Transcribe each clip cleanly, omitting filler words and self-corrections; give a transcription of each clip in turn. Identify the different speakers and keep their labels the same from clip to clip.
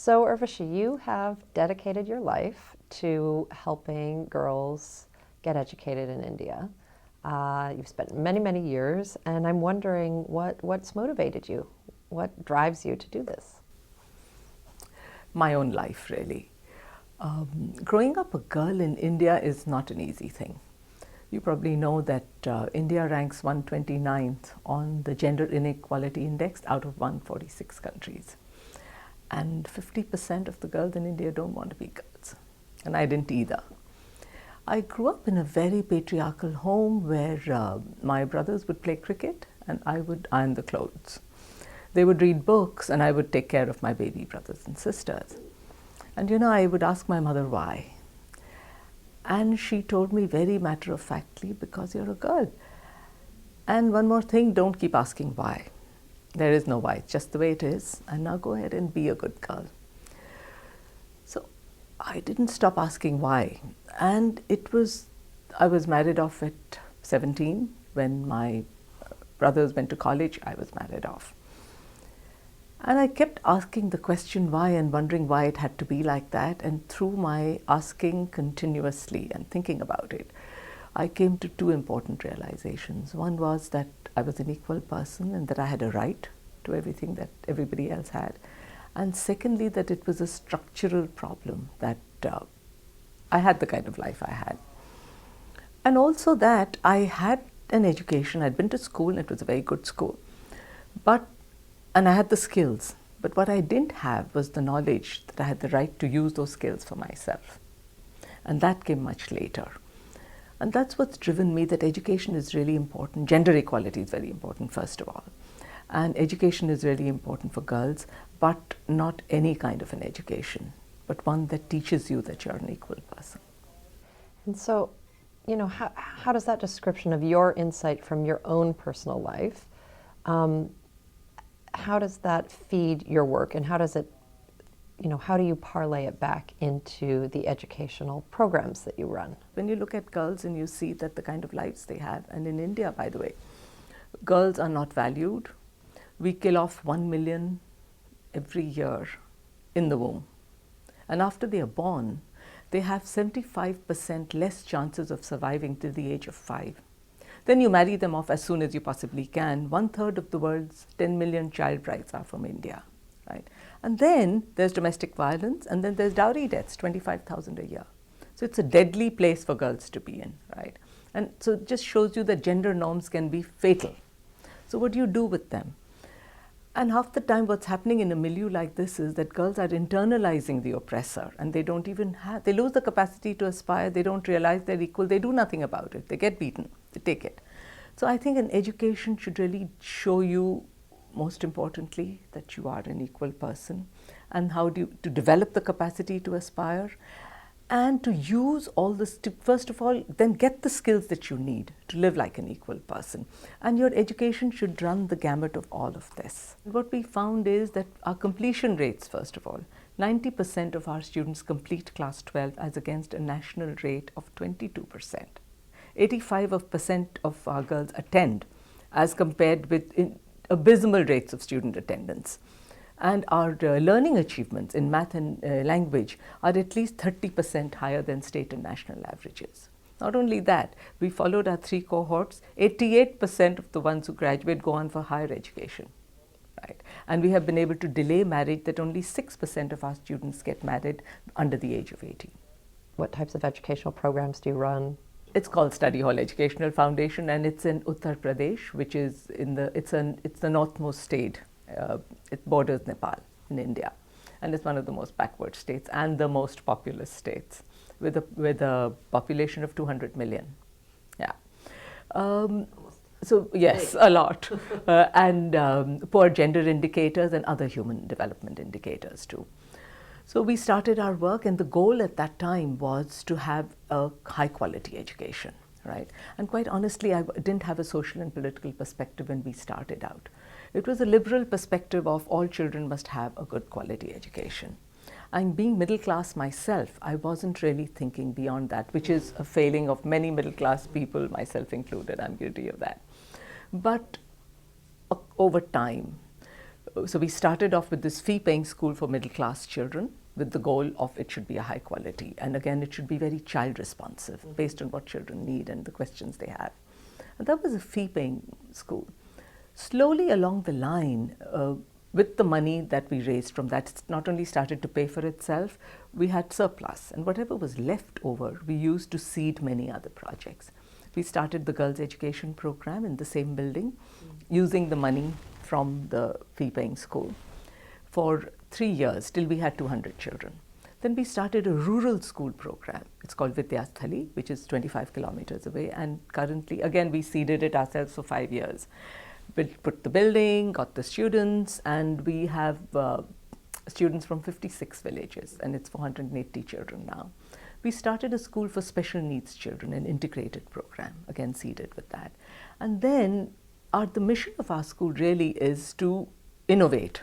Speaker 1: So, Urvashi, you have dedicated your life to helping girls get educated in India. You've spent many, many years, and I'm wondering what's motivated you? What drives you to do this?
Speaker 2: My own life, really. Growing up a girl in India is not an easy thing. You probably know that India ranks 129th on the Gender Inequality Index out of 146 countries. And 50% of the girls in India don't want to be girls. And I didn't either. I grew up in a very patriarchal home where my brothers would play cricket and I would iron the clothes. They would read books and I would take care of my baby brothers and sisters. And I would ask my mother why. And she told me very matter-of-factly, because you're a girl. And one more thing, don't keep asking why. There is no why, it's just the way it is. And now go ahead and be a good girl. So I didn't stop asking why. And I was married off at 17. When my brothers went to college, I was married off. And I kept asking the question why and wondering why it had to be like that. And through my asking continuously and thinking about it, I came to two important realizations. One was that I was an equal person and that I had a right to everything that everybody else had. And secondly, that it was a structural problem, that I had the kind of life I had. And also that I had an education. I'd been to school and it was a very good school. And I had the skills, but what I didn't have was the knowledge that I had the right to use those skills for myself. And that came much later. And that's what's driven me, that education is really important. Gender equality is very important, first of all. And education is really important for girls, but not any kind of an education, but one that teaches you that you're an equal person.
Speaker 1: And so, how does that description of your insight from your own personal life, how does that feed your work, and how do you parlay it back into the educational programs that you run?
Speaker 2: When you look at girls and you see that the kind of lives they have, and in India, by the way, girls are not valued. We kill off 1 million every year in the womb. And after they are born, they have 75% less chances of surviving till the age of 5. Then you marry them off as soon as you possibly can. 1/3 of the world's 10 million child brides are from India, right? And then there's domestic violence, and then there's dowry deaths, 25,000 a year. So it's a deadly place for girls to be in, right? And so it just shows you that gender norms can be fatal. So what do you do with them? And half the time what's happening in a milieu like this is that girls are internalizing the oppressor, and they lose the capacity to aspire, they don't realize they're equal, they do nothing about it, they get beaten, they take it. So I think an education should really show you, most importantly, that you are an equal person, and to develop the capacity to aspire, and to use all this to, first of all, then get the skills that you need to live like an equal person. And your education should run the gamut of all of this. What we found is that our completion rates, first of all, 90% of our students complete class 12 as against a national rate of 22%. 85% of our girls attend as compared with abysmal rates of student attendance. And our learning achievements in math and language are at least 30% higher than state and national averages. Not only that, we followed our 3 cohorts. 88% of the ones who graduate go on for higher education, right? And we have been able to delay marriage, that only 6% of our students get married under the age of 18.
Speaker 1: What types of educational programs do you run?
Speaker 2: It's called Study Hall Educational Foundation, and it's in Uttar Pradesh, which is it's the northmost state. It borders Nepal in India, and it's one of the most backward states and the most populous states, with a population of 200 million. Yeah. So yes, a lot, and poor gender indicators and other human development indicators too. So we started our work, and the goal at that time was to have a high quality education, right? And quite honestly, I didn't have a social and political perspective when we started out. It was a liberal perspective of all children must have a good quality education. And being middle class myself, I wasn't really thinking beyond that, which is a failing of many middle class people, myself included. I'm guilty of that. But over time, So we started off with this fee-paying school for middle-class children with the goal of it should be a high quality. And again, it should be very child-responsive based on what children need and the questions they have. And that was a fee-paying school. Slowly along the line, with the money that we raised from that, it not only started to pay for itself, we had surplus. And whatever was left over, we used to seed many other projects. We started the girls' education program in the same building, using the money from the fee-paying school for 3 years till we had 200 children. Then we started a rural school program. It's called Vidyasthali, which is 25 kilometers away. And currently, again, we seeded it ourselves for 5 years. We put the building, got the students, and we have students from 56 villages, and it's 480 children now. We started a school for special needs children, an integrated program, again seeded with that. And then the mission of our school really is to innovate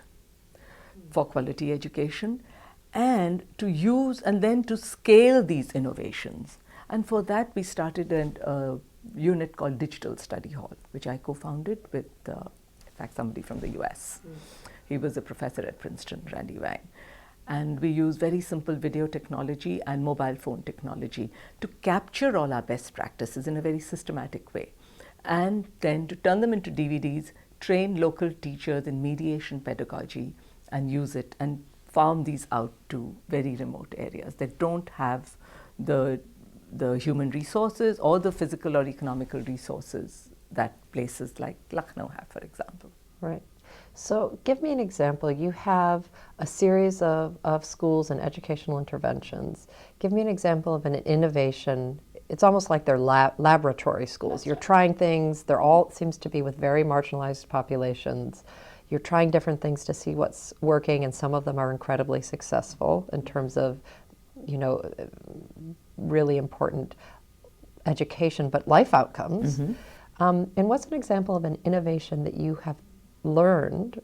Speaker 2: for quality education and to use and then to scale these innovations. And for that we started a unit called Digital Study Hall, which I co-founded with, in fact, somebody from the US. He was a professor at Princeton, Randy Wang. And we use very simple video technology and mobile phone technology to capture all our best practices in a very systematic way. And then to turn them into DVDs, train local teachers in mediation pedagogy and use it and farm these out to very remote areas that don't have the human resources or the physical or economical resources that places like Lucknow have, for example.
Speaker 1: Right. So give me an example. You have a series of schools and educational interventions. Give me an example of an innovation. It's almost like they're laboratory schools. That's You're trying things. They're all, seems to be with very marginalized populations. You're trying different things to see what's working, and some of them are incredibly successful in terms of, you know, really important education, but life outcomes. And what's an example of an innovation that you have learned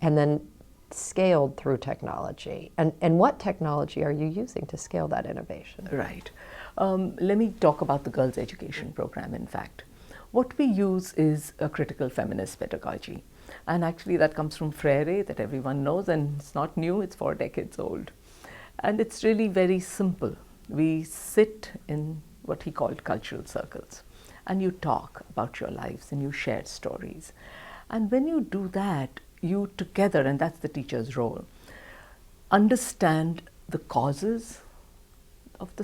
Speaker 1: and then scaled through technology? And what technology are you using to scale that innovation?
Speaker 2: Right. Let me talk about the girls' education program, in fact. What we use is a critical feminist pedagogy. And actually that comes from Freire, that everyone knows, and it's not new, it's 4 decades old. And it's really very simple. We sit in what he called cultural circles, and you talk about your lives and you share stories. And when you do that, you together, and that's the teacher's role, understand the causes of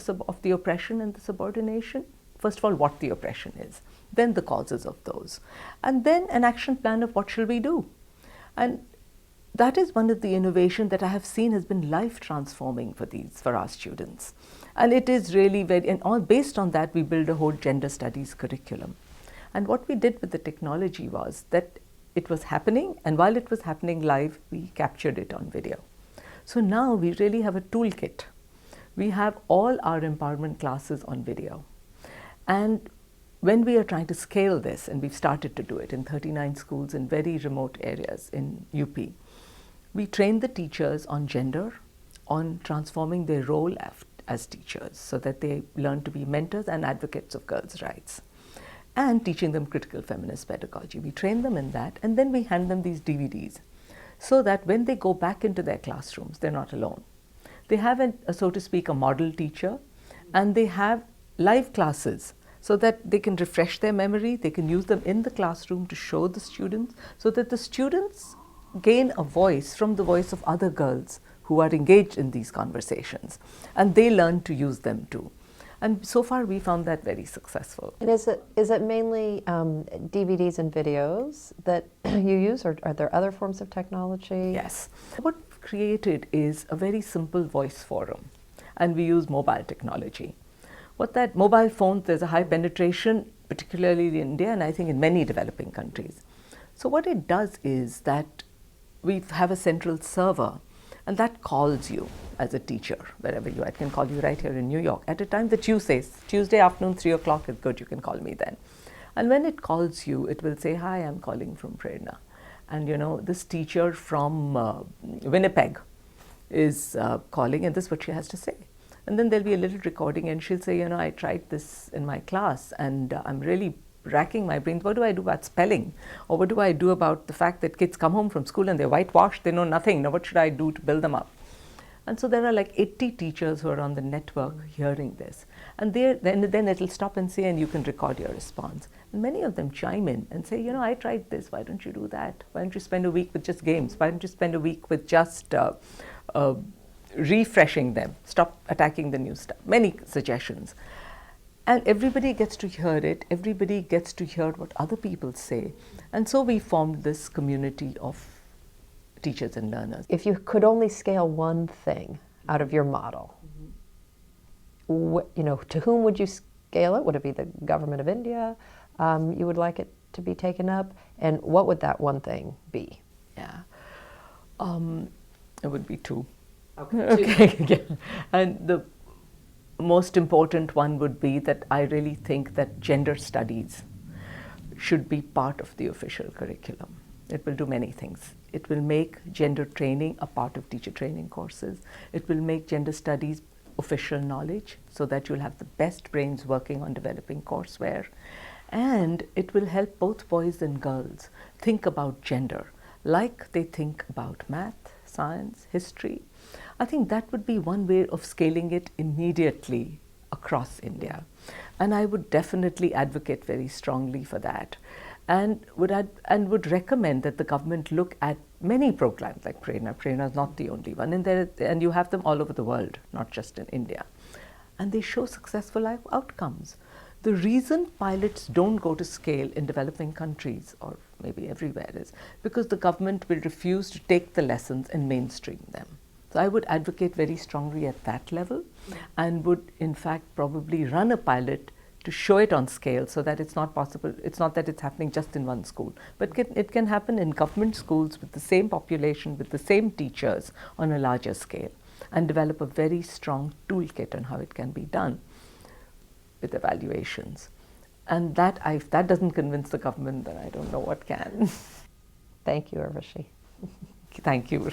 Speaker 2: the oppression and the subordination. First of all, what the oppression is, then the causes of those, and then an action plan of what shall we do. And that is one of the innovations that I have seen has been life transforming for our students. And it is really very, and all based on that, we build a whole gender studies curriculum. And what we did with the technology was that it was happening, and while it was happening live, we captured it on video. So now we really have a toolkit. We have all our empowerment classes on video. And when we are trying to scale this, and we've started to do it in 39 schools in very remote areas in UP, we train the teachers on gender, on transforming their role as teachers so that they learn to be mentors and advocates of girls' rights, and teaching them critical feminist pedagogy. We train them in that, and then we hand them these DVDs so that when they go back into their classrooms, they're not alone. They have, so to speak, a model teacher, and they have live classes so that they can refresh their memory, they can use them in the classroom to show the students, so that the students gain a voice from the voice of other girls who are engaged in these conversations, and they learn to use them too. And so far we found that very successful.
Speaker 1: And is it mainly DVDs and videos that you use, or are there other forms of technology?
Speaker 2: Yes. What we've created is a very simple voice forum, and we use mobile technology. What that mobile phones, there's a high penetration, particularly in India, and I think in many developing countries. So what it does is that we have a central server, and that calls you as a teacher, wherever you are. It can call you right here in New York at a time that you say, Tuesday afternoon, 3 o'clock is good, you can call me then. And when it calls you, it will say, hi, I'm calling from Prerna. And you know, this teacher from Winnipeg is calling, and this is what she has to say. And then there'll be a little recording, and she'll say, you know, I tried this in my class, and I'm really racking my brains. What do I do about spelling? Or what do I do about the fact that kids come home from school and they're whitewashed, they know nothing. Now what should I do to build them up? And so there are like 80 teachers who are on the network hearing this. And then it'll stop and say, and you can record your response. And many of them chime in and say, you know, I tried this, why don't you do that? Why don't you spend a week with just games? Why don't you spend a week with just refreshing them? Stop attacking the new stuff. Many suggestions. And everybody gets to hear it. Everybody gets to hear what other people say. And so we formed this community of teachers and learners.
Speaker 1: If you could only scale one thing out of your model, to whom would you scale it? Would it be the government of India? You would like it to be taken up? And what would that one thing be?
Speaker 2: Yeah. It would be two.
Speaker 1: Okay.
Speaker 2: Okay. Yeah. And the most important one would be that I really think that gender studies should be part of the official curriculum. It will do many things. It will make gender training a part of teacher training courses. It will make gender studies official knowledge so that you'll have the best brains working on developing courseware. And it will help both boys and girls think about gender like they think about math, science, history. I think that would be one way of scaling it immediately across India. And I would definitely advocate very strongly for that. And would recommend that the government look at many programs like Prerna. Prerna is not the only one, and you have them all over the world, not just in India. And they show successful outcomes. The reason pilots don't go to scale in developing countries, or maybe everywhere, is because the government will refuse to take the lessons and mainstream them. So I would advocate very strongly at that level, and would in fact probably run a pilot to show it on scale so that it's not possible, it's not that it's happening just in one school, but it can happen in government schools with the same population, with the same teachers on a larger scale, and develop a very strong toolkit on how it can be done with evaluations. And that, if that doesn't convince the government, then I don't know what can.
Speaker 1: Thank you, Urvashi.
Speaker 2: Thank you.